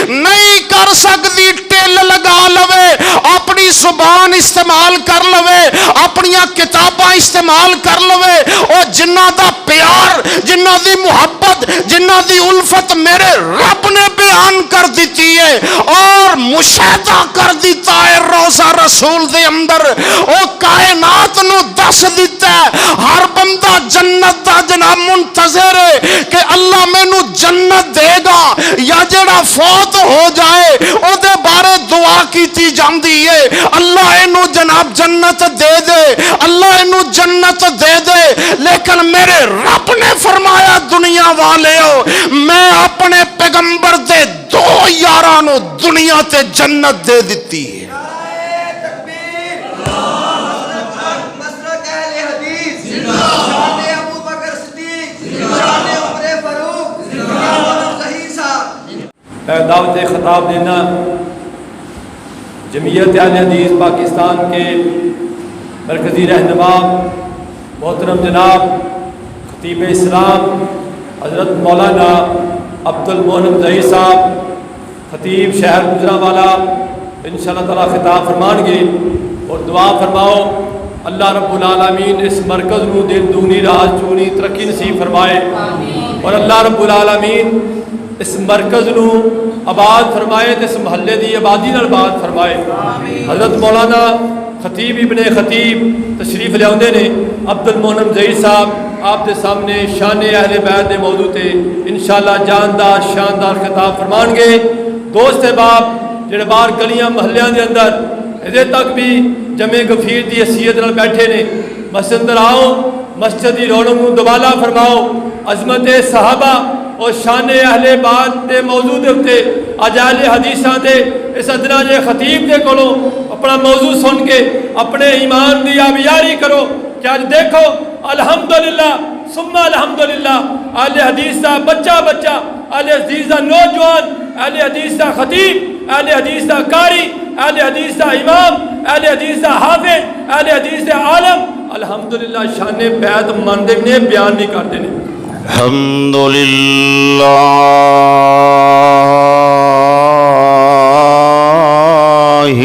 نہیں کر سکتی ٹل لگا لوے اپنی زبان استعمال کر لوے اپنی کتاباں استعمال کر لوے او جنہ دا پیار جنہ دی محبت جنہ دی الفت میرے رب نے بیان کر دیتی ہے اور مشاہدہ کر دیتا ہے روزہ رسول دے اندر او کائنات نو دس دیتا ہے ہر بندہ جنت دا جناب منتظر ہے کہ اللہ مینوں جنت دے گا یا جڑا فوت ہو جائے او دے بارے دعا کیتی جاندی ہے اللہ اینو جناب جنت دے دے اللہ اینو جنت دے دے لیکن میرے رب نے فرمایا دنیا والے ہو میں اپنے پیغمبر دے دو یاراں نو دنیا تے جنت دے دیتی ہے دعوت خطاب دینا جمعیت اہل حدیث پاکستان کے مرکزی رہنما محترم جناب خطیب اسلام حضرت مولانا عبد المنعم ظہیر صاحب خطیب شہر گجرانوالہ انشاءاللہ تعالیٰ خطاب فرمان گے اور دعا فرماؤ اللہ رب العالمین اس مرکز نو دل دونی راز چونی ترقی نصیب فرمائے اور اللہ رب العالمین اس مرکز نو آباد فرمائے اس محلے دی آبادی نال آباد فرمائے حضرت مولانا خطیب ابن خطیب تشریف لے آندے نے عبد المنعم ظہیر صاحب آپ دے سامنے شان اہل بیت دے موضوع تے انشاءاللہ جاندار شاندار خطاب فرمان گے دوست احباب جڑے باہر گلیاں محلیاں دے اندر ادھے تک بھی جمع غفیر دی حیثیت نال بیٹھے نے مسجد اندر آؤ مسجد دی رونق نو دوبالا فرماؤ عظمت صحابہ اور شان اہل بیت دے موضوع دے اوتے اج اہل حدیثاں دے اس ادنا جے خطیب دے کولوں اپنا موضوع سن کے اپنے ایمان دی آبیاری کرو کہ اج دیکھو الحمدللہ ثم الحمدللہ اہل حدیث دا بچہ بچہ اہل حدیث دا نوجوان اہل حدیث دا خطیب اہل حدیث دا قاری اہل حدیث دا امام اہل حدیث دا حافظ اہل حدیث دا عالم الحمدللہ شان بیت مندے نے بیان نہیں کرتے نے الحمدللہ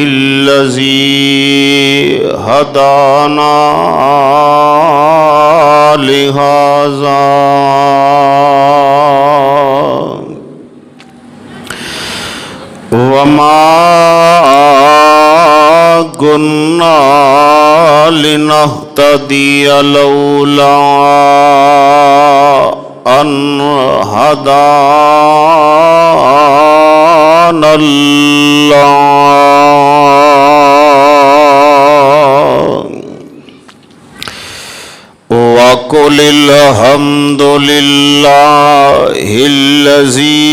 الذی ہدانا لہذا وما كنا لنهتدي لولا أن هدانا الله وقل الحمد لله الذي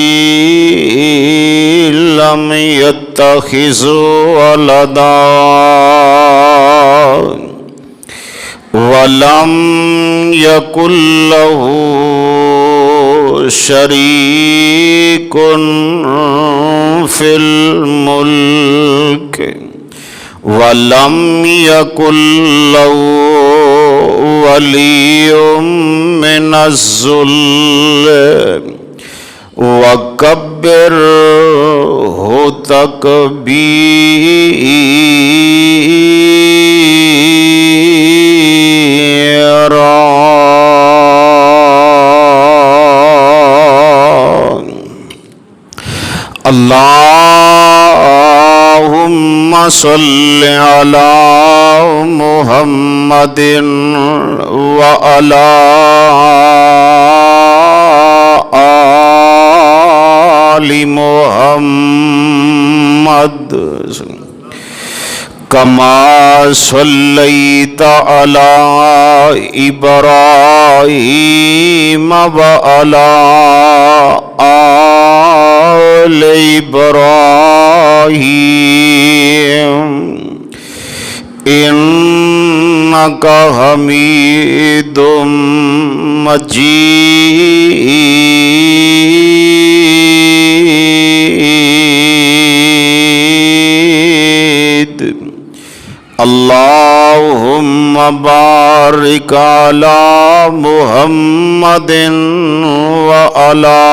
لم يتخذ ولدا ولم يكن له شريك في الملك ولم يكن له ولي من الذل وكبره تكبيرا اللهم صل على محمد وعلى آل محمد كما صليت على إبراهيم وعلى آل إبراهيم إنك حميد مجيد اللهم بارك على محمد وعلى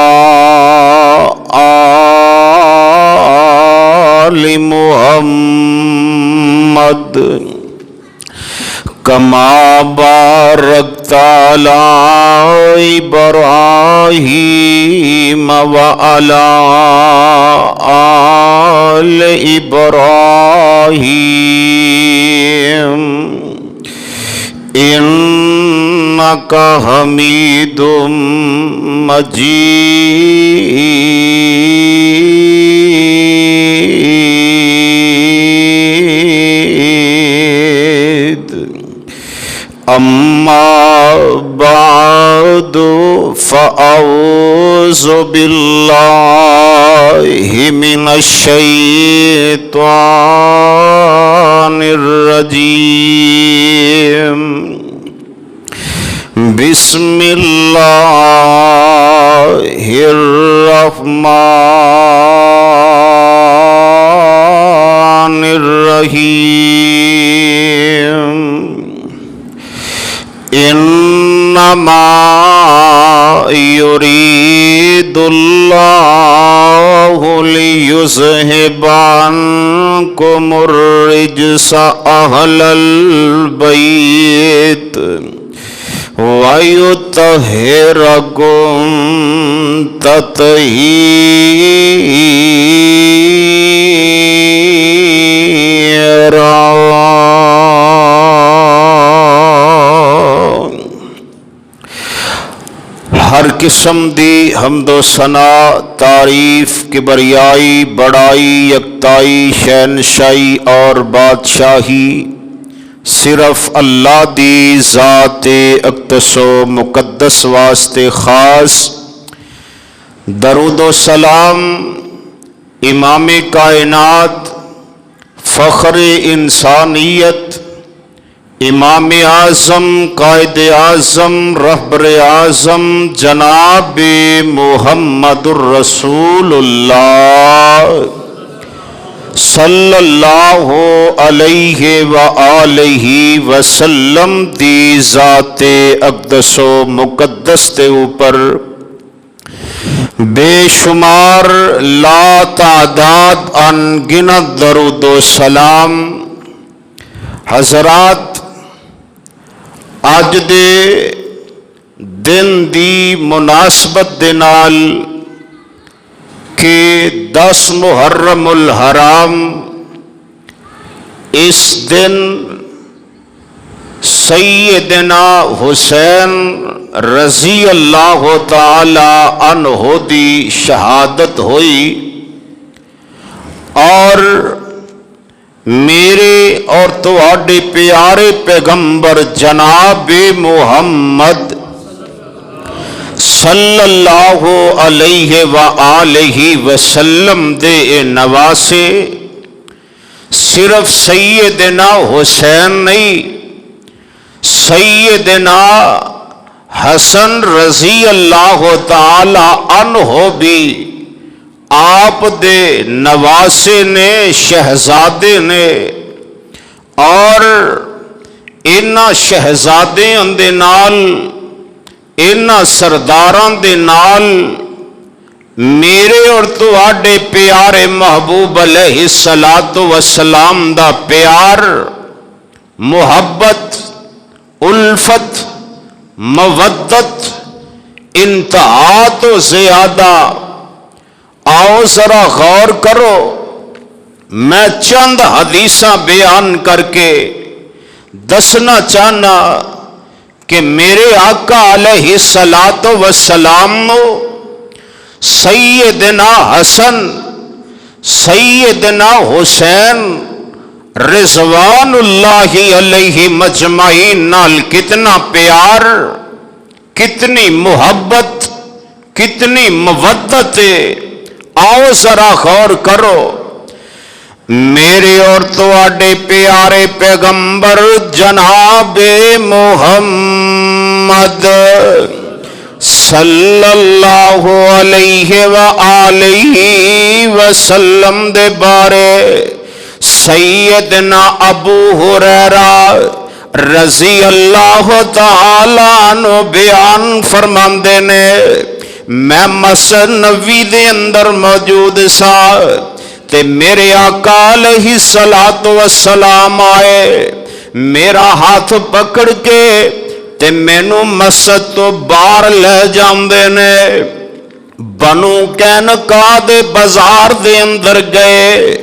كما باركت على إبراهيم وعلى آل إبراهيم إنك حميد مجيد أما بعد فأعوذ بالله من الشيطان الرجيم بسم الله الرحمن الرحيم إنما يريد الله ليذهب عنكم الرجس أهل البيت ويطهركم تطهيرا. ہر قسم دی حمد و ثنا، تعریف، کبریائی، بڑائی، یکتائی، شہنشاہی اور بادشاہی صرف اللہ دی ذات اقدس و مقدس واسطے خاص. درود و سلام امام کائنات، فخر انسانیت، امام اعظم، قائد اعظم، رہبر اعظم جناب محمد الرسول اللہ صلی اللہ علیہ وآلہ وسلم دی ذات اقدس و مقدس کے اوپر بے شمار لا تعداد ان گنت درود و سلام. حضرات، اج دے دن دی مناسبت دے نال کہ 10 محرم الحرام، اس دن سیدنا حسین رضی اللہ تعالی عنہ دی شہادت ہوئی، اور میرے اور تواڈے پیارے پیغمبر جناب محمد صلی اللہ علیہ وآلہ وسلم دے نواسے صرف سیدنا حسین نہیں، سیدنا حسن رضی اللہ تعالی عنہ بھی آپ دے نواسے نے، شہزادے نے. اور انہاں شہزادیاں دے نال، انہاں سرداراں دے نال میرے اور تواڈے پیارے محبوب علیہ الصلوۃ والسلام دا پیار، محبت، الفت، مودت انتہا تو زیادہ. آؤ ذرا غور کرو، میں چند حدیثاں بیان کر کے دسنا چاہنا کہ میرے آقا علیہ الصلوۃ والسلام سیدنا حسن، سیدنا حسین رضوان اللہ علیہ مجمعین نال کتنا پیار، کتنی محبت، کتنی مودت ہے. آؤ ذرا غور کرو. میرے اور تواڈے پیارے پیغمبر جناب محمد صلی اللہ علیہ وآلہ وسلم دے بارے سیدنا ابو ہریرہ رضی اللہ تعالیٰ عنہ بیان فرماندے نے، میں مسجد نبوی دے اندر موجود سا تے میرے آقا علیہ الصلوۃ والسلام آئے. میرا ہاتھ پکڑ کے تے مینو مسجد تو باہر لے جاندے نے۔ بنو قینقاع دے بازار دے اندر گئے،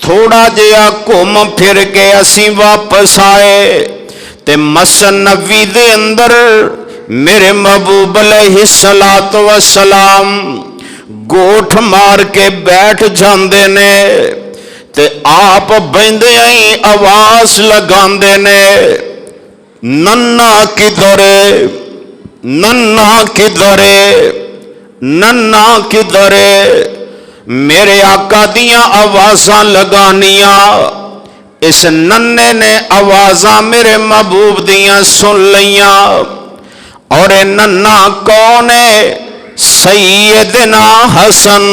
تھوڑا جہا گھوم پھر کے اسی واپس آئے تے مسجد نبوی دے اندر میرے محبوب علیہ الصلوۃ والسلام گوٹھ مار کے بیٹھ جاندے نے تے آپ بہندے ہی آواز لگاندے نے، ننا کدھرے، ننا کدھرے، ننا کدھرے۔ میرے آقا دیاں آوازاں لگانیاں، اس ننے نے آوازاں میرے محبوب دیاں سن لیاں، اور اے ننا کون ہے؟ سیدنا حسن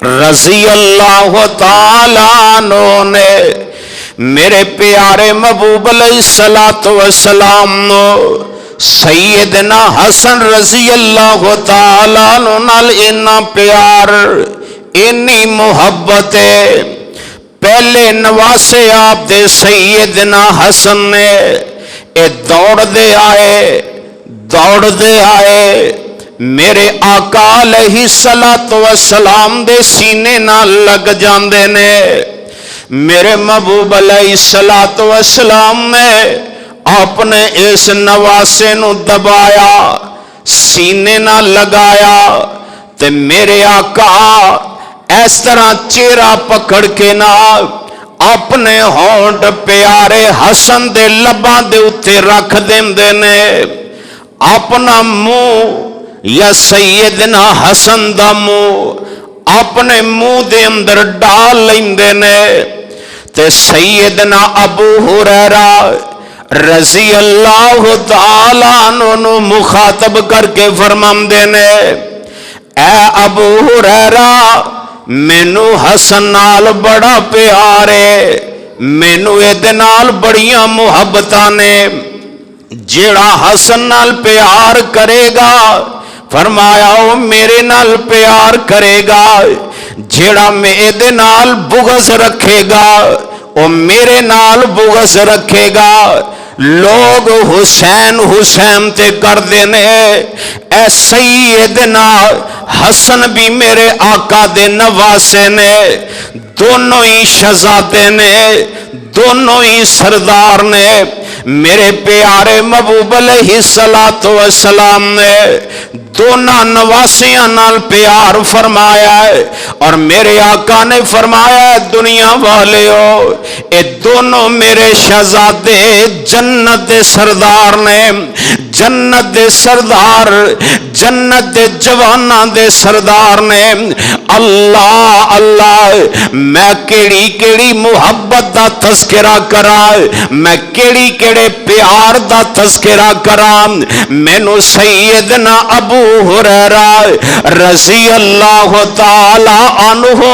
رضی اللہ تعالیٰ عنہ نے میرے پیارے محبوب علیہ الصلوۃ والسلام نو سیدنا حسن رضی اللہ تعالیٰ عنہ نال اینا پیار، اینی محبت ہے۔ پہلے نواسے آپ دے سیدنا حسن نے اے دوڑ دے آئے میرے آقا علیہ الصلوۃ والسلام دے سینے نال لگ جاندے نے۔ میرے محبوب علیہ الصلوۃ والسلام نے آپ نے اس نواسے نو دبایا، سینے نہ لگایا تے میرے آقا اس طرح چہرہ پکڑ کے نہ اپنے ہونٹ پیارے حسن دے لباں دے اتے رکھ دیندے نے، اپنا منہ یا سیدنا حسن دا منہ اپنے منہ دے اندر ڈال لیندے نے تے سیدنا ابو ہریرہ رضی اللہ تعالیٰ عنہ مخاطب کر کے فرماندے نے، اے ابو ہریرہ مینو حسن نال بڑا پیار ہے، مینو اے نال بڑیاں محبتاں نے، جیڑا حسن نال پیار کرے گا فرمایا وہ میرے نال پیار کرے گا، جیڑا میرے نال بغض رکھے گا وہ میرے نال بغض رکھے گا۔ لوگ حسین حسین تے کر دینے، اے سیدنا حسن بھی میرے آقا دے نواسے نے، دونوں ہی شہزادے نے، دونوں ہی سردار نے۔ میرے پیارے محبوب علیہ الصلوۃ والسلام نے دونوں نواسیاں نال پیار فرمایا ہے، اور میرے آقا نے فرمایا ہے دنیا والیو اے دونوں میرے شہزادے جنت دے سردار نے، جنت دے سردار، جنت دے جواناں دے سردار نے۔ اللہ اللہ میں کیڑی کیڑی محبت دا تذکرہ کرا، میں کیڑی کیڑے پیار دا تذکرہ کرا، مینو سیدنا ابو ہریرہ رضی اللہ تعالی عنہ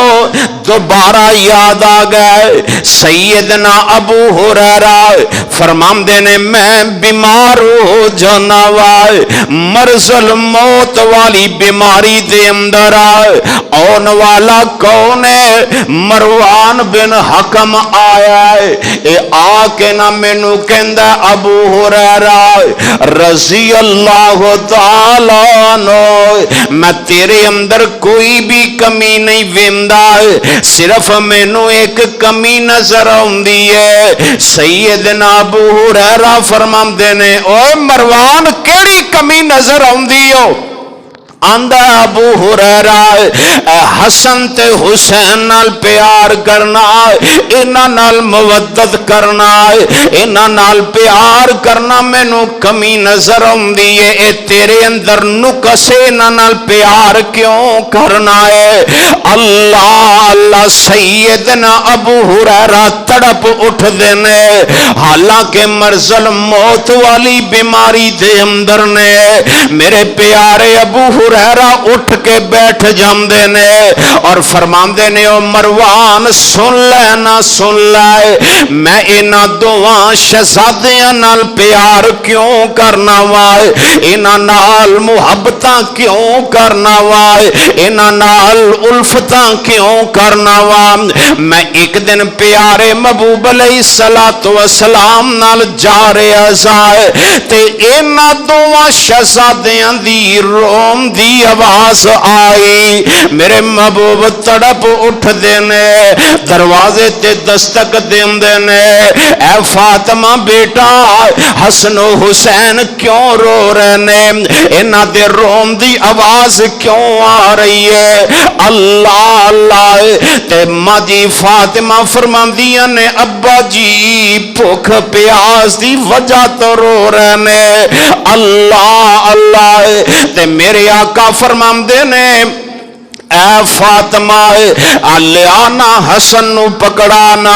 دوبارہ یاد آ گئے۔ سیدنا ابو ہریرہ فرماندے نے میں بیمار ہو جانا وا، مرض الموت والی بیماری دے اندر آن والا کون ہے؟ مروان بن حکم آیا ہے، اے آ کے نہ مینو کہندا ابو ہریرہ رضی اللہ تعالی عنہ میں تیرے اندر کوئی بھی کمی نہیں ویندا، صرف مینو ایک کمی نظر آندی ہے۔ سیدنا ابو ہریرہ فرماندے نے اوے مروان کیڑی کمی نظر آندی ہو؟ آندا ابو ہریرہ حسن تے حسین نال پیار کرنا، انہاں نال مودت کرنا، انہاں نال پیار کرنا مینوں کمی نظر آندی ہے، اے تیرے اندر نقص انہاں نال پیار کیوں کرنا ہے؟ اللہ اللہ سیدنا ابو ہریرہ تڑپ اٹھ دینے، حالانکہ مرض الموت والی بیماری دے اندر نے۔ میرے پیارے ابو ہریرہ اٹھ کے بیٹھ جاندے نے اور فرماندے نے او مروان سن لے نہ سن لے، میں انہاں دوواں شہزادیاں نال پیار کیوں کرنا وا، انہاں نال محبتاں کیوں کرنا وا، انہاں نال الفتاں کیوں کرنا کرنا وا میں ایک دن پیارے محبوب علیہ الصلوۃ والسلام نال جا رہا سا تے انہاں دوواں شہزادیاں دی روم دی آواز آئی میرے محبوب تڑپ اٹھ دینے دروازے تے دستک دیندے نے اے فاطمہ بیٹا حسن و حسین کیوں رو رہے نے انہاں دے روم دی آواز کیوں آ رہی ہے اللہ اللہ تے ماں جی فاطمہ فرماندیاں نے ابا جی بھوک پیاس دی وجہ تو رو رہے نے اللہ اللہ تے میرے آقا فرماندے نے اے فاطمہ لیانا حسن نو پکڑانا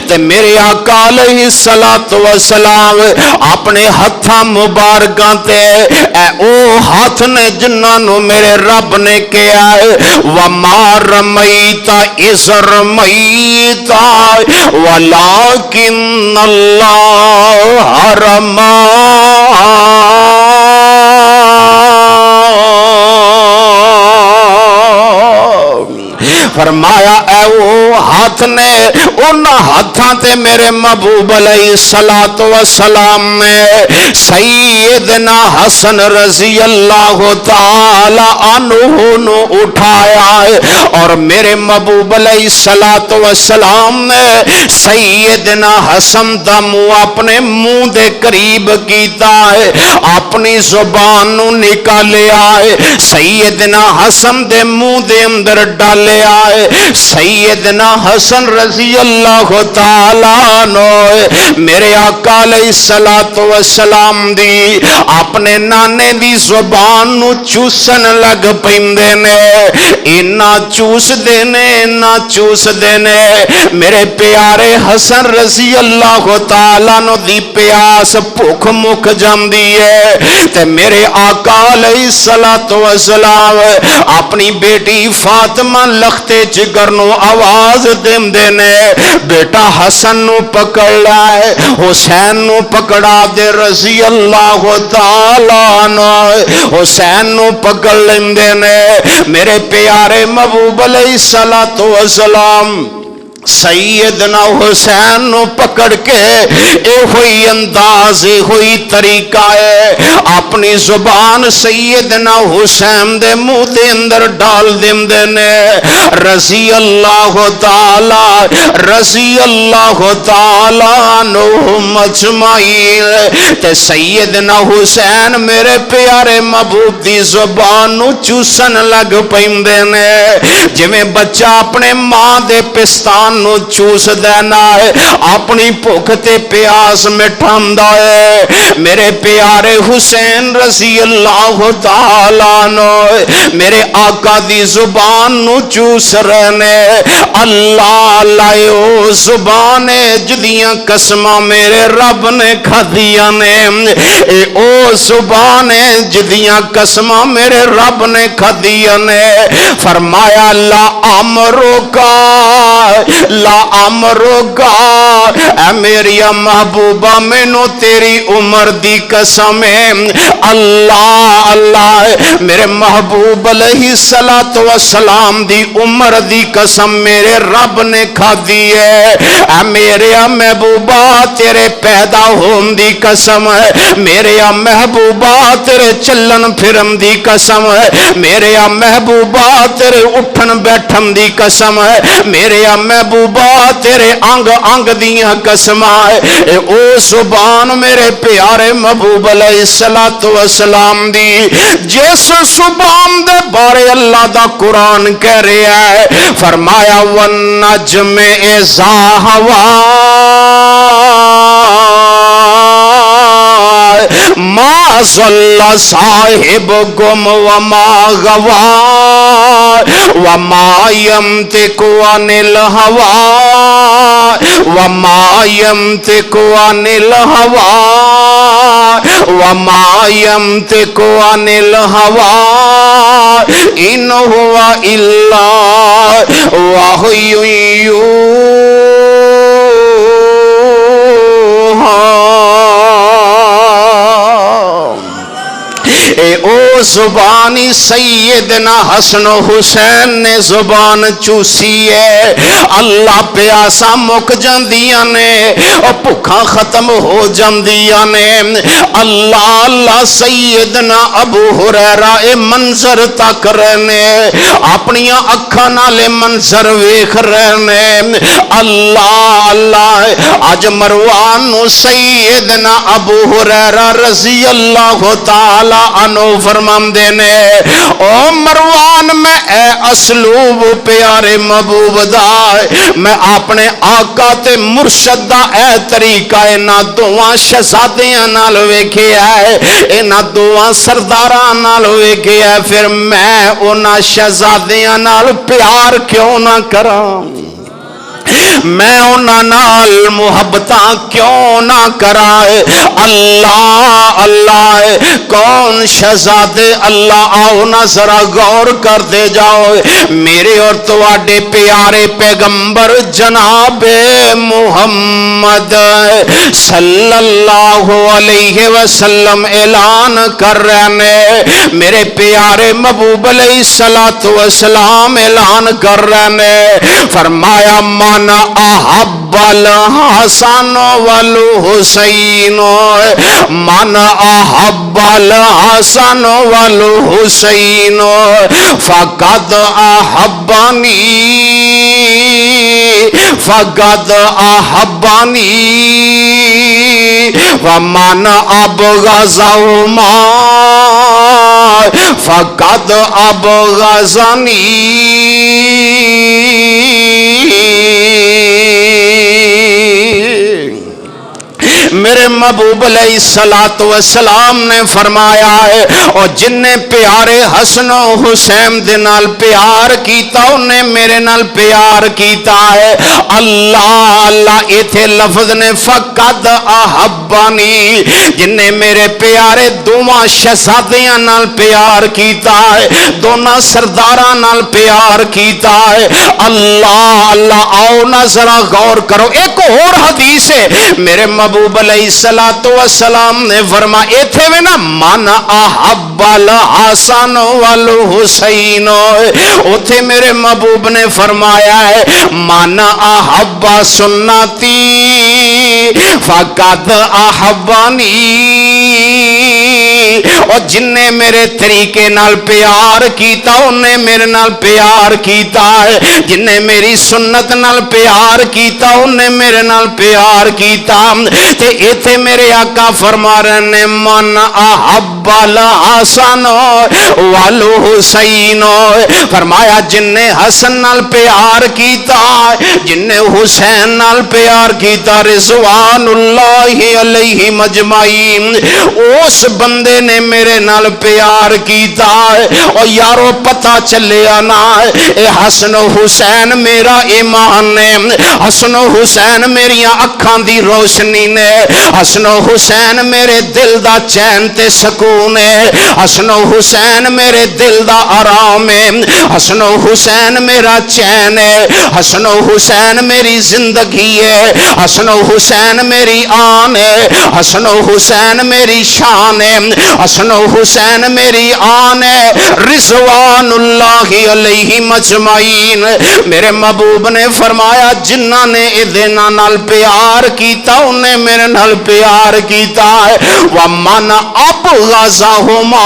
تے میرے آقا علیہ الصلوۃ والسلام اپنے ہتھاں مبارکاں تے اے او ہاتھ نے جنہاں نو میرے رب نے کہا وما رمیت اذ رمیت ولکن اللہ رمی فرمایا اے وہ ہاتھ نے ان ہاتھاں تے میرے محبوب علیہ الصلوۃ والسلام نے سیدنا حسن رضی اللہ تعالی عنہ نو اٹھایا اور میرے محبوب علیہ الصلوۃ والسلام نے سیدنا حسن دا منہ اپنے منہ دے قریب کیتا ہے اپنی زبان نو نکالیا ہے سیدنا حسن دے منہ دے اندر ڈالیا سیدنا حسن رضی اللہ تعالی عنہ میرے آقا علیہ الصلوۃ والسلام دی اپنے نانے دی زبان نو چوسن لگ پیندے نے اینا چوس دینے میرے پیارے حسن رضی اللہ تعالی عنہ دی پیاس بھوک مک جاندی ہے تے میرے آقا علیہ الصلوۃ والسلام اپنی بیٹی فاطمہ لختے جگر نو آواز دیندے نے بیٹا حسن نو پکڑ لائے حسین نو پکڑا دے رضی اللہ تعالی عنہ حسین نو پکڑ لیندے نے میرے پیارے محبوب علیہ الصلوۃ والسلام سیدنا حسین نو پکڑ کے اے ہوئی انداز اے ہوئی طریقہ ہے اپنی زبان سیدنا حسین دے منہ دے اندر ڈال دیندے نے رضی اللہ تعالی عنہم اجمعین تے سیدنا حسین میرے پیارے محبوب دی زبان نو چوسن لگ پیندے نے جویں بچہ اپنے ماں دے پستان نو چوس دینا ہے اپنی بھوک تے پیاس مٹھاندا ہے میرے پیارے حسین رضی اللہ تعالی عنہ میرے آقا دی زبان نو چوس رہنے اللہ لائیو زبان جدیاں قسماں میرے رب نے کھدیاں نے اے او زبان جدیاں قسماں میرے رب نے کھدیاں نے فرمایا لا امرو کا اے میری محبوبہ مینو تیری عمر دی قسم اللہ اللہ میرے محبوب علیہ الصلوۃ والسلام دی عمر دی قسم میرے رب نے کھا دی ہے اے میرے محبوبہ تیرے پیدا ہون دی قسم ہے میرے محبوبہ تیرے چلن پھرن دی قسم ہے میرے محبوبہ تیرے اٹھن بیٹھن دی قسم ہے میرے محبوبہ تیرے انگ انگ دیاں قسماں اے او زبان میرے پیارے محبوب علیہ الصلوۃ والسلام دی جس زبان دے بارے اللہ دا قرآن کہہ رہا ہے فرمایا والنجم اذا ہوا ما ضل صاحبكم وما غوى وما ينطق عن الهوى وما ينطق عن الهوى وما ينطق عن الهوى إن هو إلا وحي يوحى اے او وہ زبانی سیدنا حسن و حسین نے زبان چوسی ہے اللہ پیاسا مک جاندیاں نے اور بھکھاں ختم ہو جاندیاں نے اللہ اللہ سیدنا ابو ہریرہ اے منظر تک رہنے اپنی اکھاں نال منظر ویکھ رہنے اللہ اللہ اج مروان نو سیدنا ابو ہریرہ رضی اللہ تعالی عنہ فرماندے نے او مروان میں اے اسلوب پیارے محبوب دا میں اپنے آقا تے مرشد دا اے طریقہ انہاں دوواں شہزادیاں نال ویکھیا ہے انہاں دوواں سرداراں نال ویکھیا ہے پھر میں انہاں شہزادیاں نال پیار کیوں نہ کراں میں انہاں نال محبتاں کیوں نہ کرائے اللہ اللہ کون شہزادے اللہ آؤ نہ ذرا غور کر دے جاؤ میرے اور تواڈے پیارے پیغمبر جناب محمد صلی اللہ علیہ وسلم اعلان کر رہے میرے پیارے محبوب علیہ الصلوۃ والسلام اعلان کر رہے فرمایا من احب الحسن والحسین من احب الحسن والحسین فقد احبانی فقد احبانی ومن ابغضهما فقد ابغضنی میرے محبوب علیہ الصلوۃ والسلام نے فرمایا ہے اور جن نے پیارے حسن و حسین دے نال پیار کیتا انہیں میرے نال پیار کیتا ہے اللہ اللہ ایتھے لفظ نے فقد احبانی جن نے میرے پیارے دوواں شہزادیاں نال پیار کیتا ہے دونوں سرداراں نال پیار کیتا ہے اللہ اللہ آؤ نہ ذرا غور کرو ایک اور حدیث ہے میرے محبوب علیہ الصلوۃ والسلام نے فرمایا ایتھے میں نا من احب الحسن والحسین اوتھے میرے محبوب نے فرمایا ہے من احب سنتی فقد احبانی اور جن نے میرے طریقے نال پیار کیتا انہیں میرے نال پیار کیتا ہے جن نے میری سنت نال پیار کیتا انہیں میرے نال پیار کیتا تے ایتھے میرے آقا فرما رہے نے من احب الحسن والحسین فرمایا جن نے حسن نال پیار کیتا جن نے حسین نال پیار کیتا رضوان اللہ علیہ مجمعین اس بندے نے میرے نال پیار کیتا اور یارو پتہ چلیا نا اے حسن و حسین میرا ایمان نے حسن و حسین میری اکھاں دی روشنی نے حسن و حسین میرے دل دا چین تے سکون ہے حسن و حسین میرے دل دا آرام ہے حسن و حسین میرا چین ہے حسن و حسین میری زندگی ہے حسن و حسین میری آن ہے حسن و حسین میری شان ہے حسن و حسین میری آن ہے رضوان اللہ علیہ مجمعین میرے محبوب نے فرمایا جنہ نے ادھنا نال پیار کیتا انہیں میرے نال پیار کیتا ہے وَمَنْ أَبْغَضَهُمَا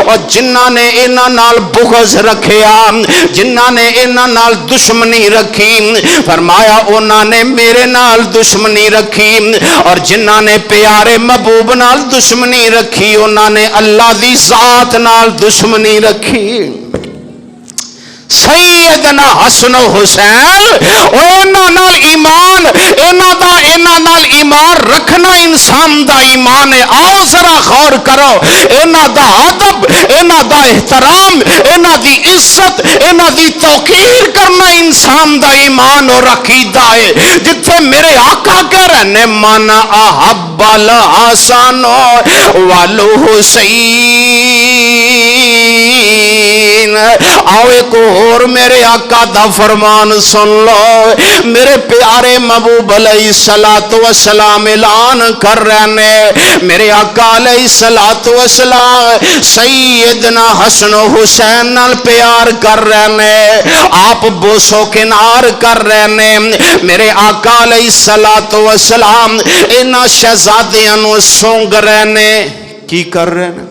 اور جنہ نے انہاں نال بغض رکھیا جنہ نے انہاں نال دشمنی رکھی فرمایا انہاں نے میرے نال دشمنی رکھی اور جنہ نے پیارے محبوب نال دشمنی رکھی انہاں نے اللہ دی ذات نال دشمنی رکھی سیدنا حسن و حسین انہاں نال ایمان انہاں نال ایمان رکھنا انسان دا ایمان ہے آؤ ذرا غور کرو انہاں دا ادب انہاں دا احترام انہاں دی عزت انہاں دی توقیر کرنا انسان دا ایمان اور عقیدہ ہے جتھے میرے آقا کہہ رہے ہیں من احب الحسن والحسین یقین ہے۔ آؤ ایک اور میرے آقا دا فرمان سن لو، میرے پیارے محبوب علیہ الصلوۃ والسلام اعلان کر رہے ہیں، میرے آقا علیہ الصلوۃ والسلام سیدنا حسن و حسین نال پیار کر رہے ہیں، آپ بوسو کنار کر رہے ہیں، میرے آقا علیہ الصلوۃ والسلام انہاں شہزادیاں نو سونگ رہے ہیں۔ کی کر رہے ہیں؟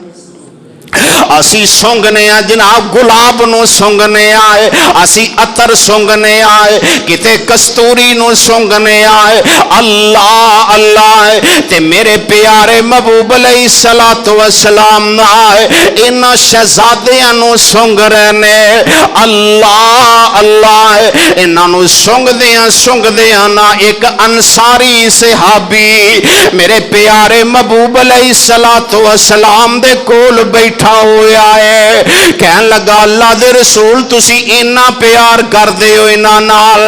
اسی سونگنے جناب گلاب نو سونگنے آئے، اسی عطر سونگنے آئے، کتے کستوری نو سونگنے آئے، اللہ اللہ تے میرے پیارے محبوب علیہ الصلوۃ والسلام آئے انہاں شہزادیاں نو سونگ رہنے، اللہ اللہ انہاں نو سونگ دیاں نا ایک انصاری صحابی میرے پیارے محبوب علیہ الصلوۃ والسلام دے کول بیٹھا ہویا ہے، کہن لگا اللہ دے رسول تسی اینا پیار کر دے ہو اینا نال،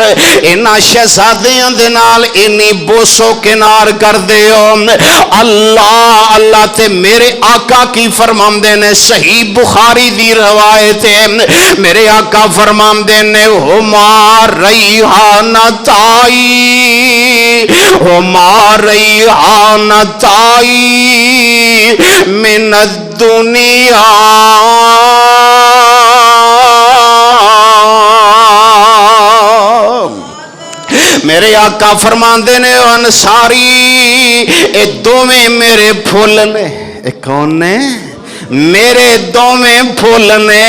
اینا شہزادیاں دے نال اینی بوسو کنار کر دے ہو، اللہ اللہ تے میرے آقا کی فرماندے نے صحیح بخاری دی روایت ہے، میرے آقا فرماندے نے ہما ریحانتائی من الدنیا میرے آقا فرماندے نے انصاری اے دوویں میرے پھول نے، اے کون نے؟ میرے دوویں پھول نے،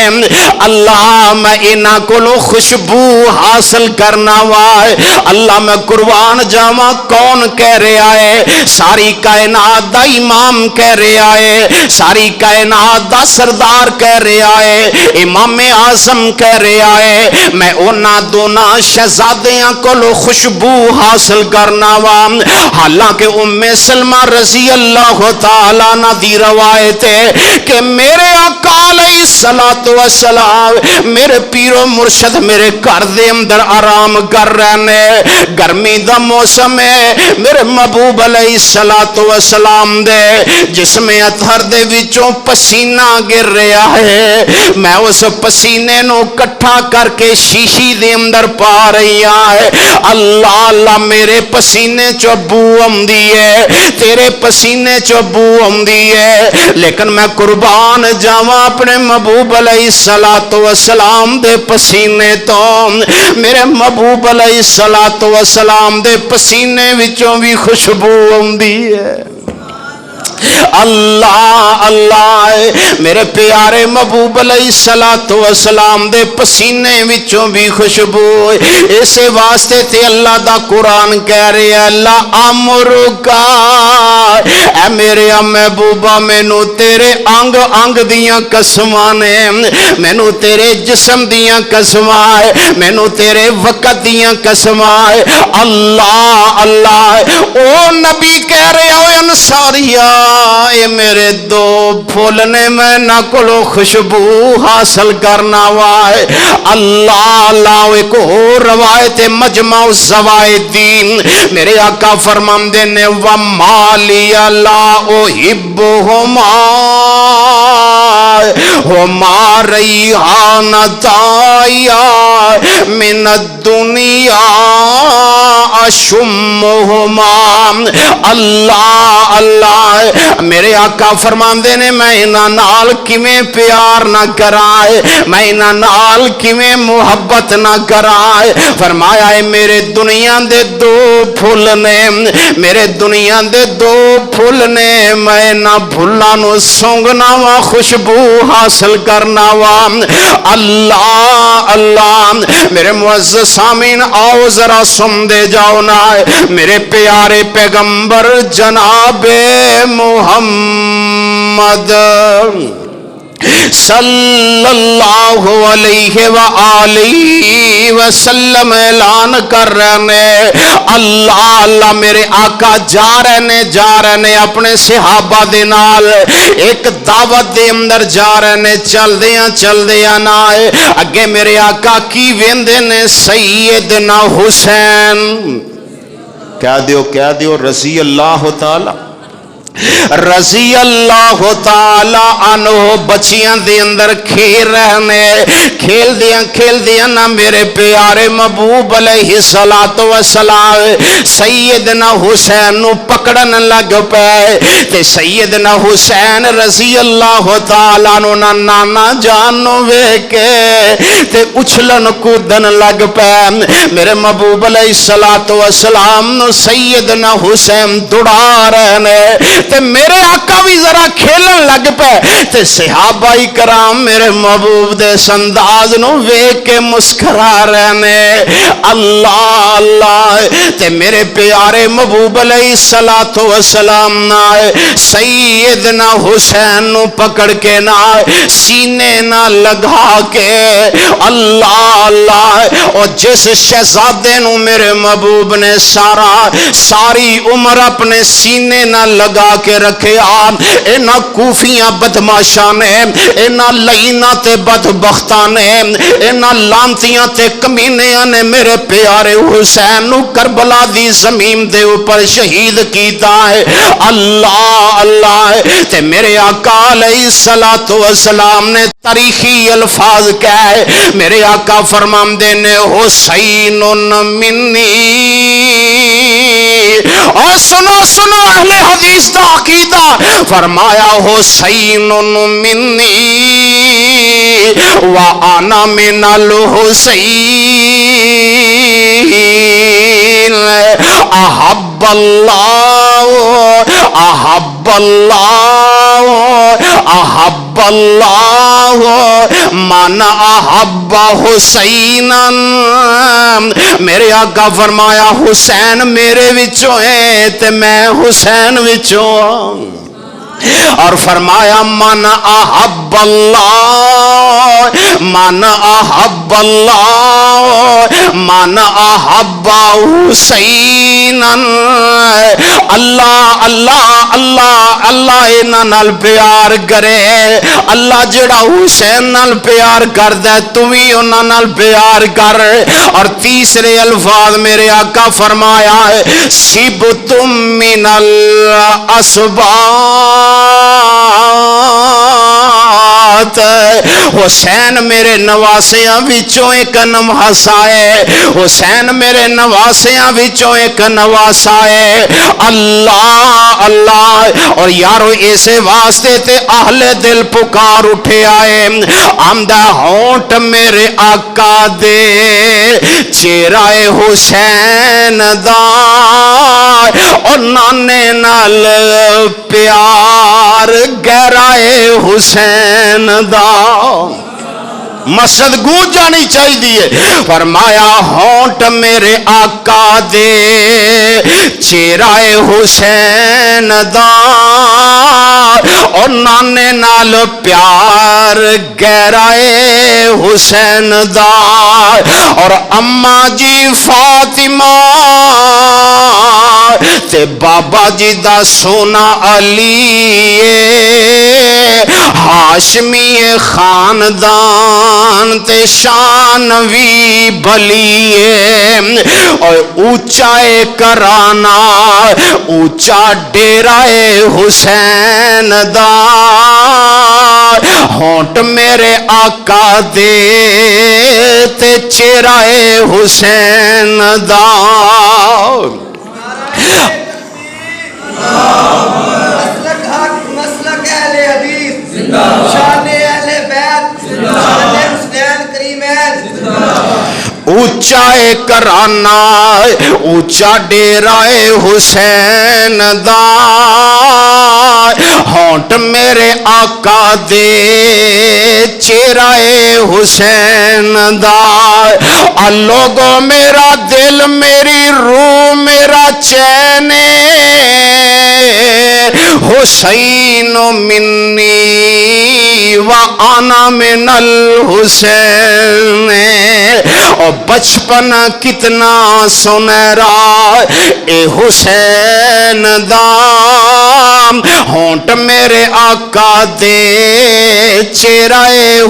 اللہ میں انہاں کولو خوشبو حاصل کرنا وائے، اللہ میں قربان جاواں کون کہہ رہا ہے؟ ساری کائنات دا امام کہہ رہا ہے، ساری کائنات دا سردار کہہ رہا ہے، امام اعظم کہہ رہا ہے میں انہاں دونوں شہزادیاں کولو خوشبو حاصل کرنا وا، حالانکہ ام سلمہ رضی اللہ تعالیٰ عنہ دی روایت ہے کہ میرے آقا علیہ الصلوۃ والسلام میرے پیر و مرشد میرے گھر دے اندر آرام کر رہے ہیں، گرمی دا موسم ہے، میرے محبوب علیہ الصلوۃ والسلام دے جسم اطہر دے وچوں پسینہ گر رہا ہے، میں اس پسینے نو کٹھا کر کے شیشی دے اندر پا رہی ہے، اللہ اللہ میرے پسینے چو بو آندی ہے، تیرے پسینے چو بو آندی ہے، لیکن میں قربان جاواں اپنے محبوب علیہ الصلوۃ والسلام دے پسینے تو، میرے محبوب علیہ الصلوۃ والسلام دے پسینے وچوں بھی خوشبو آندی ہے، اللہ اللہ میرے پیارے محبوب علیہ الصلوۃ والسلام دے پسینے وچوں بھی خوشبو، اسے واسطے تے اللہ دا قرآن کہہ رہے ہیں اللہ امرکا اے میرے محبوبہ مینوں تیرے انگ انگ دیاں قسماں نے، مینوں تیرے جسم دیاں قسماں، مینوں تیرے وقت دیاں قسماں، اللہ اللہ او نبی کہہ رہے ہو انصاریہ اے میرے دو پھول نے میں نہ کلو خوشبو حاصل کرنا وائے، اللہ اللہ ایک اور روایت مجمع الزوائدین میرے آقا فرماندے نے وَمَالِيَ لَا أُحِبُّهُمَا هُمَا رَيْحَانَتَايَ مِنَ الدُّنْيَا أَشُمُّهُمَا، اللہ اللہ میرے آقا فرماندے نے میں انہاں نال کیویں پیار نہ کرائے، میں انہاں نال کیویں محبت نہ کرائے، فرمایا ہے میرے دنیا دے دو پھول نے، میرے دنیا دے دو پھول نے، میں نہ بھولا نو سونگنا وا خوشبو حاصل کرنا وا، اللہ اللہ میرے معزز سامعین آؤ ذرا سن دے جاؤ نا، میرے پیارے پیغمبر جناب محمد صلی اللہ علیہ وآلہ وسلم اعلان کر رہے ہیں، اللہ اللہ میرے آقا جا رہے ہیں اپنے صحابہ دے نال ایک دعوت دے اندر جا رہے ہیں، چل دیاں نہ اگے میرے آقا کی ویندے نے سیدنا حسین کہہ دیو رضی اللہ تعالی رضی اللہ تعالی عنہ بچیاں دے اندر کھیل رہنے کھیل دیاں نا میرے پیارے محبوب علیہ السلام سیدنا حسین نو پکڑن لگ پے تے سیدنا حسین رضی اللہ تعالی عنہ نا نانا جان نو ویکھ کے تے اچھلن کودن لگ پے میرے محبوب علیہ السلام نو سیدنا حسین دوڑا رہنے تے میرے آقا بھی ذرا کھیلن لگ پے تے صحابہ کرام میرے محبوب دے انداز نو ویکھ کے مسکرا رہنے اللہ اللہ تے میرے پیارے محبوب علیہ السلام نائے سیدنا حسین نو پکڑ کے نائے سینے نہ لگا کے اللہ اللہ اور جس شہزادے نو میرے محبوب نے ساری عمر اپنے سینے نہ لگا کے رکھے اینا کوفیاں بدماشاں نے اینا لعیناں تے بدبختاں نے اینا لانتیاں تے کمینیاں نے میرے پیارے حسین نو کربلا دی زمین دے اوپر شہید کیتا ہے اللہ اللہ تے میرے آقا علیہ السلام نے تاریخی الفاظ کہے میرے آقا فرماندے نے حسین منی اور سنو اہل حدیث دا عقیدہ فرمایا حسین منی وانا من الحسین احب اللہ من احب حسینا میرے آقا فرمایا حسین میرے وچوں ہے تے میں حسین وچوں اور فرمایا من احب اللہ من احب حسینا اللہ اللہ اللہ اللہ انہاں نال پیار کرے اللہ جڑا حسین نال پیار کردا تو بھی انہاں نال پیار کر اور تیسرے الفاظ میرے آقا فرمایا ہے سبتم من الاسباب حسین میرے نواسیاں وچوں ایک نواسا ہے حسین میرے نواسیاں وچوں ایک نواسا ہے اللہ اللہ اور یارو اسے واسطے تے اہل دل پکار اٹھے آئے آمدہ ہونٹ میرے آقا دے چہرہ حسین دا اور نانے نال پیار گہرائے حسین دا مسجد گونج جانی چاہیے فرمایا ہونٹ میرے آقا دے چہرہ حسین دا اور نانے نال پیار گہرائے حسین دا اور اماں جی فاطمہ تے بابا جی دا سونا علی ہاشمی خاندان تے شان وی بلی اور اونچا کرانا اونچا ڈیرہ حسین دا ہونٹ میرے آقا دے تے چہرہ حسین دا مسلک اہل حدیث شان اہل بیت شان حسین کریمین اونچا کرانا اونچا ڈیرہ حسین دا ہونٹ میرے آقا دے چہرہ حسین دا لوگو میرا دل میری روح میرا چین حسین منی وانا من الحسین اور بچپن کتنا سنہرا اے حسین دام ہونٹ میرے آقا دے چہرہ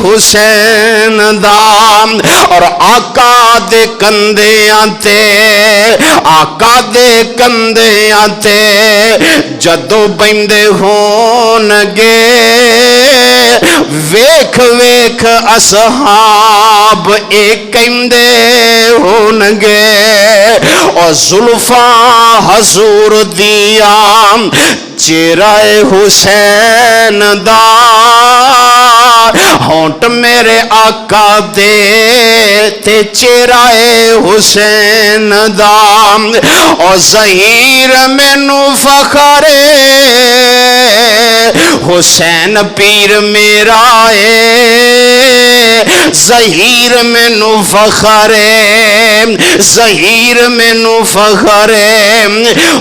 حسین دام اور آقا دے کندے آتے آقا دے کندے آتے جدوں بہندے ہونگے ویکھ ویکھ اصحاب ایک کہندے ہونگے اور زلفاں حضور دیا چہرہ حسین دا ہونٹ میرے آقا دے تے چہرہ حسین دا اور ظہیر مینو فخر حسین پیر میرا ہے ظہیر مینو فخر ظہیر مینو فخر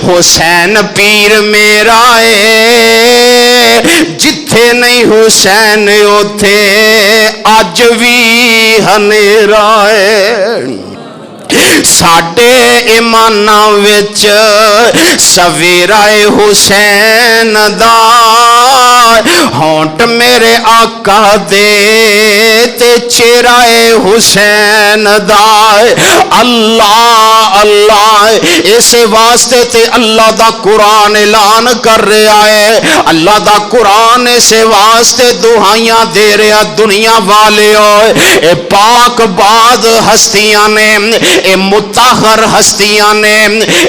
حسین پیر میرا ہے جتھے نہیں حسین اوتھے اج وی ہنیرا ہے ساڈے ایماناں وچ سویرا حسین دا ہونٹ میرے آقا دے تے چہرہ حسین دا اللہ اللہ اس واسطے تے اللہ دا قرآن اعلان کر رہا ہے اللہ دا قرآن اس واسطے دعائیاں دے رہا دنیا والے اے پاک باد ہستیاں نے اے مطہر ہستیاں نے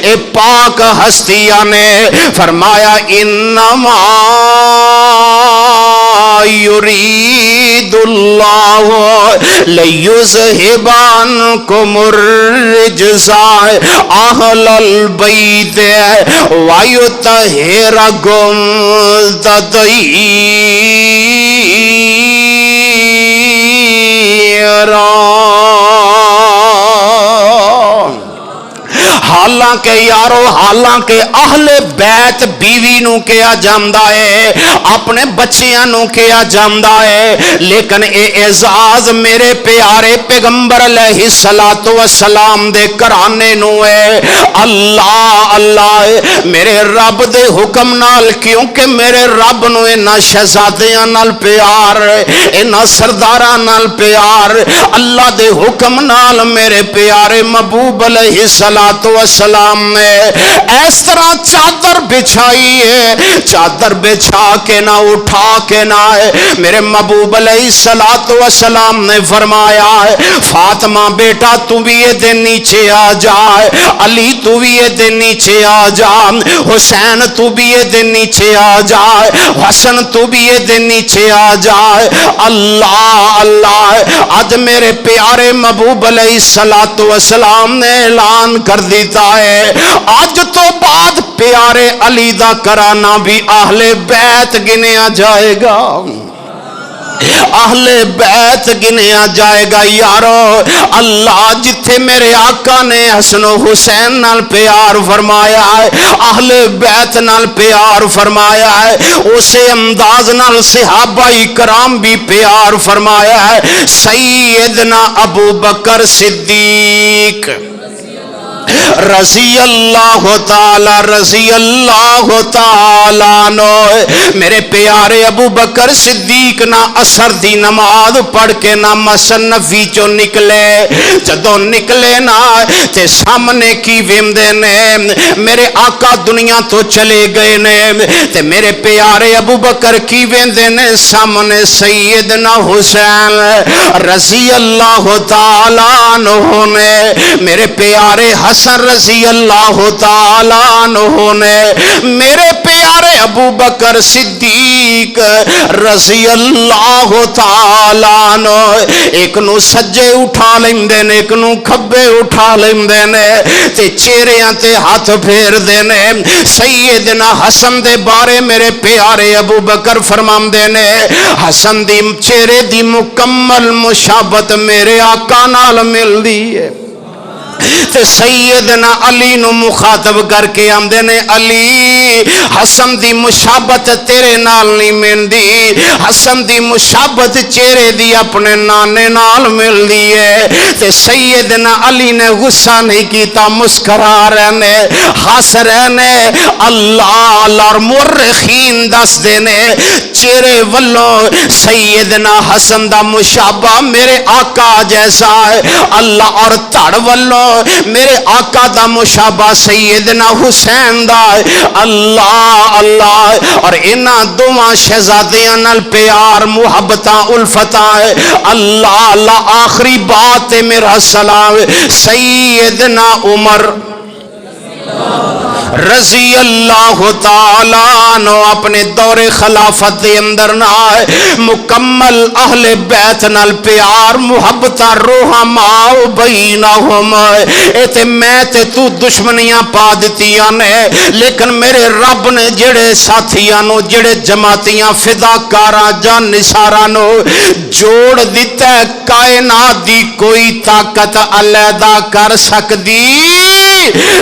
اے پاک ہستیاں نے فرمایا انما یرید اللہ لیذہب عنکم الرجس اہل البیت ویطہرکم تطہیرا حالانکہ یارو حالانکہ اہل بیت بیوی نو کیا جامدہ ہے اپنے بچیاں نو کیا جامدہ ہے لیکن اے اعزاز میرے پیارے پیغمبر علیہ السلام دے کرانے نو ہے اللہ اللہ میرے رب دے حکم نال کیونکہ میرے رب نو اینا شہزادیاں نال پیار اینا سرداراں نال پیار اللہ دے حکم نال میرے پیارے محبوب علیہ السلام نے اس طرح چادر بچھائی ہے چادر بچھا کے نہ اٹھا کے نہ میرے محبوب علیہ السلام نے فرمایا ہے فاطمہ بیٹا تو بھی یہ دن نیچے آ جائے علی تو بھی یہ دن نیچے آ جائے حسین تو بھی یہ دن نیچے آ جائے حسن تو بھی یہ دن نیچے آ جائے اللہ اللہ آج میرے پیارے محبوب علیہ السلام نے اعلان کر دیتا ہے آج تو بعد پیارے علی دا کرانا بھی اہل بیت گنیا جائے گا اہل بیت گنیا جائے گا یارو اللہ جتھے میرے آقا نے حسن و حسین نال پیار فرمایا ہے اہل بیت نال پیار فرمایا ہے اسے انداز نال صحابہ کرام بھی پیار فرمایا ہے سیدنا ابو بکر صدیق رضی اللہ تعالی عنہ میرے پیارے ابو بکر صدیق نہ اثر دی نماز پڑھ کے نہ مصنفی چو نکلے جدوں نکلے نہ تے سامنے کی ویندے نے میرے آقا دنیا تو چلے گئے نے تے میرے پیارے ابو بکر کی ویندے نے سامنے سیدنا حسین رضی اللہ تعالی عنہ نے میرے پیارے حسن رضی اللہ تعالیٰ عنہ نے میرے پیارے ابو بکر صدیق رضی اللہ تعالیٰ عنہ ایک نو سجے اٹھا لیندے نے ایک نو کھبے اٹھا لیندے نے تے چہریاں تے ہاتھ پھیر دے نے سیدنا حسن دے بارے میرے پیارے ابو بکر فرماندے نے حسن دی چہرے دی مکمل مشابت میرے آقا نال مل دی ہے تے سیدنا علی نو مخاطب کر کے آمدے نے علی حسن دی مشابت تیرے نال نہیں ملدی حسن دی مشابت چہرے دی اپنے نانے نال ملدی ہے تے سیدنا علی نے غصہ نہیں کیتا مسکرا رہنے ہنس رہنے اللہ اور مورخین دس دینے چہرے والوں سیدنا حسن دا مشابہ میرے آقا جیسا ہے اللہ اور تڑ والوں میرے آقا دا مشابہ سیدنا حسین دا اللہ اللہ اور انہاں دوواں شہزادیاں نال پیار محبتاں الفتاں اللہ اللہ آخری بات ہے میرا سلام سیدنا عمر رضی اللہ تعالیٰ عنہ اپنے دور خلافت دے اندر نہ مکمل اہل بیت نال پیار محبت رحماء بینہم اے میں تے تو دشمنیاں پا دتیاں نے لیکن میرے رب نے جڑے ساتھیاں نو جڑے جماعتیاں فداکاراں جان نثاراں نو جوڑ دیتا ہے کائنات دی کوئی طاقت علیحدہ کر سکدی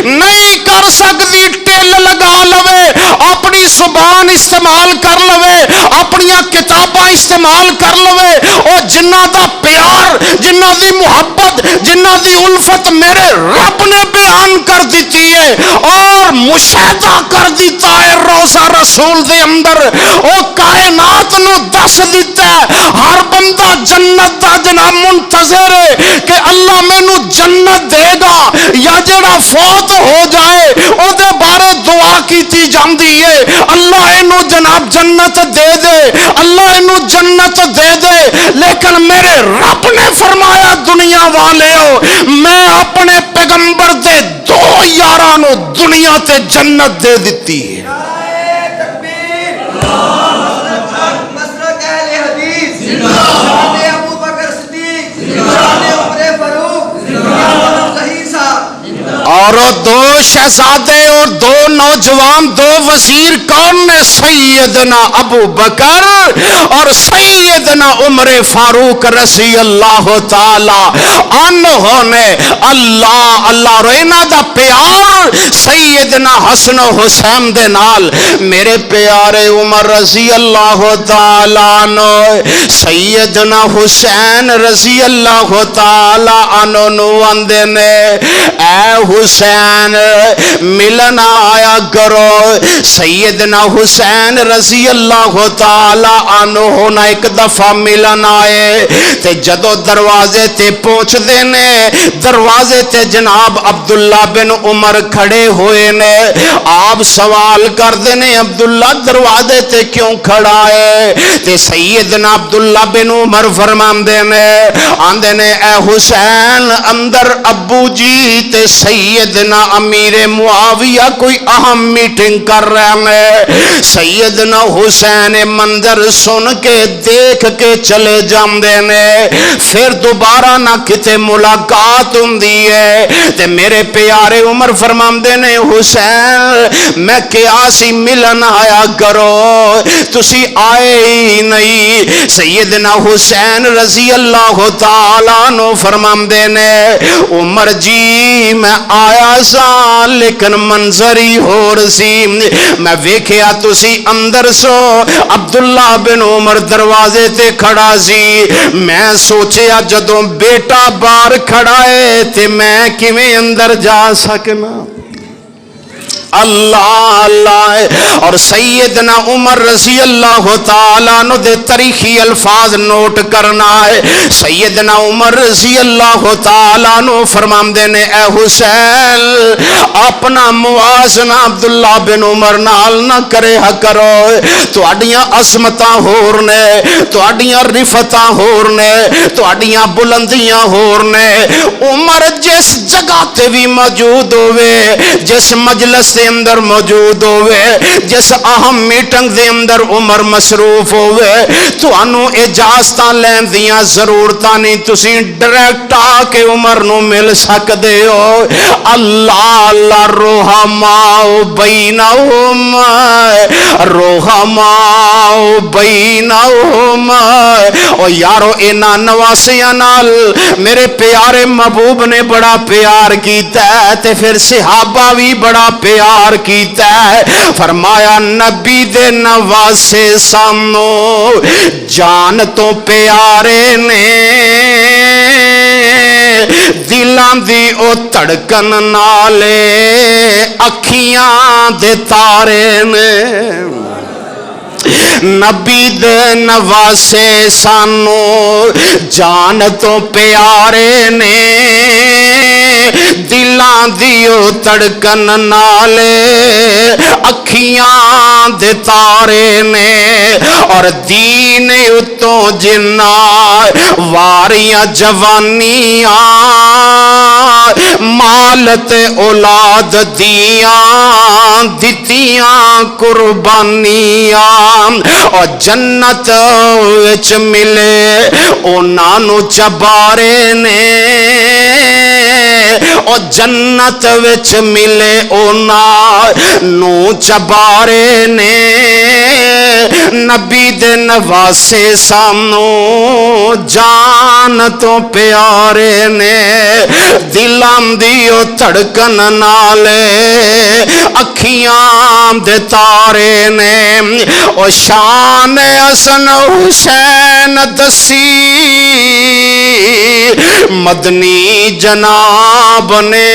نہیں کر سکتی ٹل لگا لوے اپنی زبان استعمال کر لوے اپنی کتاباں استعمال کر لوے او جنہ دا پیار جنہ دی محبت جنہ دی الفت میرے رب نے بیان کر دیتی ہے اور مشاہدہ کر دیتا ہے روزہ رسول دے اندر او کائنات نو دس دیتا ہے ہر بندہ جنت دا جناب منتظر ہے کہ اللہ مینوں جنت دے گا یا جڑا فوت ہو جائے او دے بارے دعا کیتی جاندی ہے اللہ اینو جناب جنت دے دے اللہ اینو جنت دے دے لیکن میرے رب نے فرمایا دنیا والے ہو میں اپنے پیغمبر دے دو یاراں نو دنیا تے جنت دے دیتی ہے اور دو شہزادے اور دو نوجوان دو وزیر کون نے سیدنا ابو بکر اور سیدنا عمر فاروق رضی اللہ تعالی عنہ نے اللہ اللہ روینا دا پیار سیدنا حسن و حسین دے نال میرے پیارے عمر رضی اللہ تعالی عنہ سیدنا حسین رضی اللہ تعالی عنہ نو اندے نے اے حسین ملن آیا کرو سیدنا حسین رضی اللہ تعالی عنہ ہونا ایک دفعہ ملن آئے تے جدو دروازے تے پہنچ دینے دروازے تے جناب عبداللہ بن عمر کھڑے ہوئے نے آپ سوال کر دینے عبداللہ دروازے تے کیوں کھڑا ہے تے سیدنا عبداللہ بن عمر فرمان دینے آندے نے اے حسین اندر ابو جی تے سیدنا امیر معاویہ کوئی اہم میٹنگ کر رہے ہیں سیدنا حسین منظر سن کے دیکھ کے چلے جاندے نے پھر دوبارہ نہ کتے ملاقات ہوندی ہے تے میرے پیارے عمر فرماندے نے حسین میں کیا سی ملن آیا کرو تسی آئے ہی نہیں سیدنا حسین رضی اللہ تعالیٰ عنہ فرماندے نے عمر جی میں آیا سا لیکن منظری ہو رسی میں ویکھیا تسی اندر سو عبداللہ بن عمر دروازے تے کھڑا سی میں سوچیا جدوں بیٹا باہر کھڑا ہے تے میں کیویں اندر جا سکنا اللہ اللہ اور سیدنا عمر رضی اللہ تعالیٰ عنہ دے تاریخی الفاظ نوٹ کرنا ہے سیدنا عمر رضی اللہ تعالیٰ عنہ فرماندے نے اے حسین اپنا موازنہ عبداللہ بن عمر نال نہ کرے کرو تواڈیاں عظمتاں ہور نے تواڈیاں رفتاں ہور نے تواڈیاں بلندیاں ہور نے عمر جس جگہ تے بھی موجود ہوئے جس مجلس دے اندر موجود ہوئے جس اہم میٹنگ دے اندر عمر مصروف ہوئے تو انو اجازتاں لین دیاں ضرورتاں نہیں تسی ڈائریکٹ آ کے عمر نو مل سکدے ہو اللہ اللہ رحماء بینہم رحماء بینہم او یارو انہاں نواسیاں نال میرے پیارے محبوب نے بڑا پیار کیتا ہے تے پھر صحابہ بھی بڑا پیار کیتا ہے فرمایا نبی دے نواسے سامنو جان تو پیارے نے دلان دی او تڑکن نالے اکھیاں دے تارے نے نبی دے نواسے سانو جان تو پیارے نے دلاں دیو تڑکن نالے اکھیاں دے تارے نے اور دین اتوں جنہ واریاں جوانیاں مالت اولاد دیاں دتیاں قربانیاں اور جنت وچ ملے انہاں نو چبارے نے اور جنت وچ ملے انہاں نو چبارے نے نبی دے نواسے سامنو جان تو پیارے نے دلاں دیو تڑکن نالے اکھیاں دے تارے نے او شان حسن حسین دسی مدنی جناب نے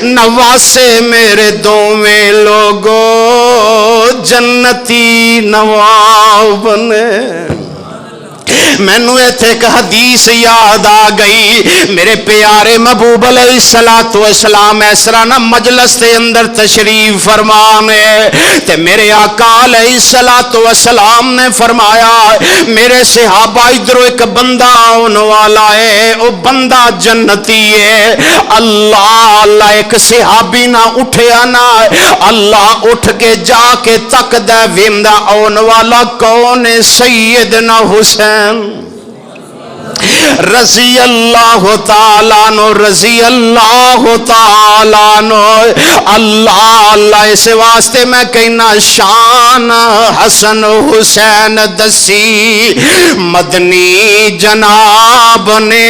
نواسے میرے دوویں لوگو جنتی نواب نے مینوں ایتھے ایک حدیث یاد آ گئی میرے پیارے محبوب علیہ السلام اس طرح نہ مجلس کے اندر تشریف فرمانے تے میرے آقا علیہ السلام نے فرمایا میرے صحابہ ادھر ایک بندہ آنے والا ہے وہ بندہ جنتی ہے اللہ اللہ ایک صحابی نہ اٹھیا نہ اللہ اٹھ کے جا کے تک دے ویندا آنے والا کون ہے سیدنا حسین رضی اللہ تعالیٰ عنہ رضی اللہ تعالیٰ عنہ اللہ اللہ اس واسطے میں کہنا شان حسن حسین دسی مدنی جناب نے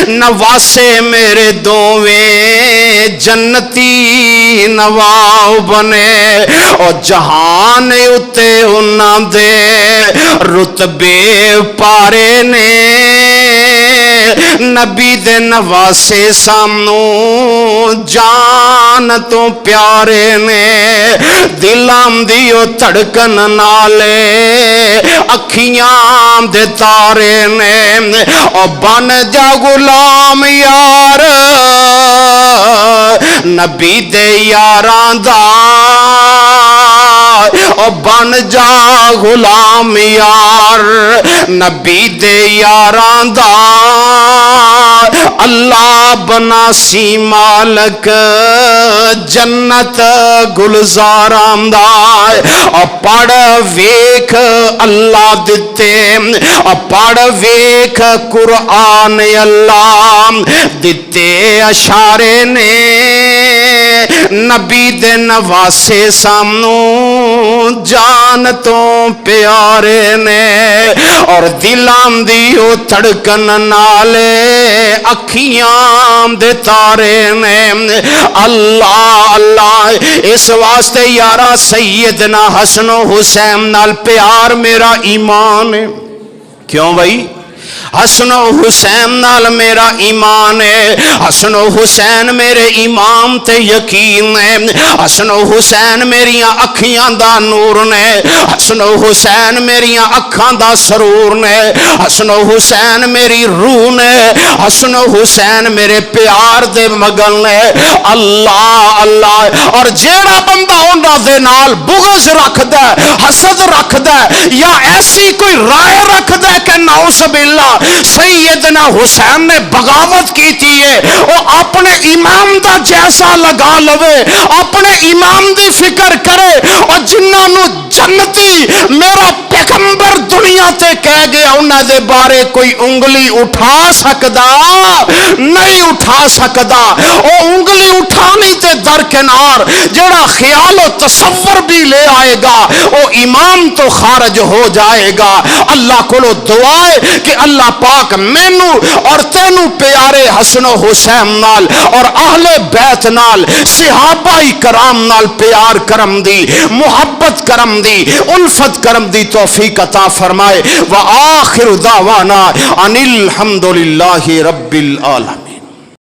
نواسے میرے دوویں جنتی نواب نے اور جہان اتے انہاں دے رتبے پارے نے نبی دے نواسے سامنو جان تو پیارے نے دلاں دیو تڑکن نالے اکھیاں دے تارے نے او بن جا غلام یار نبی دے یاراں دا او بن جا غلام یار نبی دے یاراں دا اللہ بنا سی مالک جنت گلزاراں دا او پڑھ ویکھ اللہ دتے او پڑھ ویکھ قرآن اللہ دتے اشارے نے نبی دے نواسے سامنو جان تو پیارے نے اور دلاں دیو تڑکن نالے اکھیاں دے تارے نے اللہ اللہ اس واسطے یارا سیدنا حسن و حسین نال پیار میرا ایمان ہے کیوں بھائی حسن و حسین نال میرا ایمان ہے حسن و حسین میرے امام تے یقین ہے حسن و حسین میریاں اکھیاں دا نور نے حسن و حسین میریاں اکھاں دا سرور نے حسن و حسین میری روح نے حسن و حسین میرے پیار دے مگن نے اللہ اللہ اور جیڑا بندہ انہاں دے نال بغض رکھدا ہے حسد رکھدا ہے یا ایسی کوئی رائے رکھدا ہے کہ نعوذ باللہ سیدنا حسین نے بغاوت کی تھی ہے وہ اپنے امام دا جیسا لگا لوے اپنے امام دی فکر کرے اور جنہاں نو جنتی میرا پیغمبر دنیا تے کہہ گیا انہاں دے بارے کوئی انگلی اٹھا سکدا نہیں اٹھا سکدا او انگلی اٹھانی تے درکنار جڑا خیال و تصور بھی لے آئے گا وہ امام تو خارج ہو جائے گا اللہ کو دعا ہے کہ اللہ پاک مینو اور تینو پیارے حسن و حسین نال اور اہل بیت نال صحابہ کرام نال پیار کرم دی محبت کرم دی الفت کرم دی توفیق عطا فرمائے وآخر دعوانا ان الحمدللہ رب العالمین.